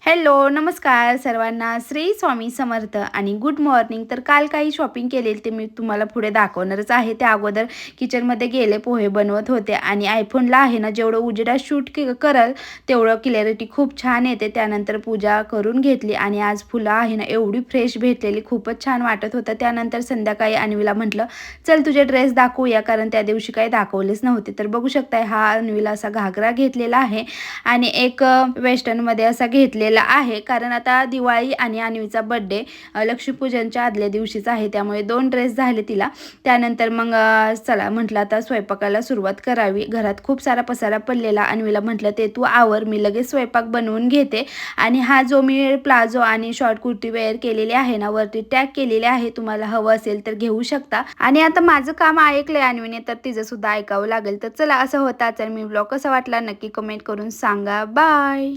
Hello, नमस्कार सर्वांना. श्री स्वामी समर्थ आणि गुड मॉर्निंग. तर काल काही शॉपिंग केलेली ते मी तुम्हाला पुढे दाखवणारच आहे. त्या अगोदर किचनमध्ये गेले, पोहे बनवत होते आणि आयफोनला आहे ना जेवढं उजेडात शूट करल तेवढं क्लॅरिटी खूप छान येते. त्यानंतर पूजा करून घेतली आणि आज फुलं आहे ना एवढी फ्रेश भेटलेली, खूपच छान वाटत होतं. त्यानंतर संध्याकाळी अन्वीला म्हटलं चल तुझे ड्रेस दाखवूया, कारण त्या दिवशी काही दाखवलेच नव्हते. तर बघू शकताय हा अन्वीला असा घागरा घेतलेला आहे आणि एक वेस्टर्नमध्ये असा घेतलेला आहे, कारण आता दिवाळी आणि अन्वीचा बर्थडे लक्ष्मीपूजनच्या आदल्या दिवशीच आहे, त्यामुळे 2 ड्रेस झाले तिला. त्यानंतर मग चला म्हटलं आता स्वयंपाकाला सुरुवात करावी. घरात खूप सारा पसारा पडलेला. अन्वीला म्हटलं ते तू आवर, मी लगेच स्वयंपाक बनवून घेते. आणि हा जो मी प्लाझो आणि शॉर्ट कुर्ती वेअर केलेली आहे ना, वरती टॅग केलेले आहे, तुम्हाला हवं असेल तर घेऊ शकता. आणि आता माझं काम ऐकलंय अन्वीने, तर तिचं सुद्धा ऐकावं लागेल. तर चला, असं होता. तर मी ब्लॉग कसा वाटला नक्की कमेंट करून सांगा. बाय.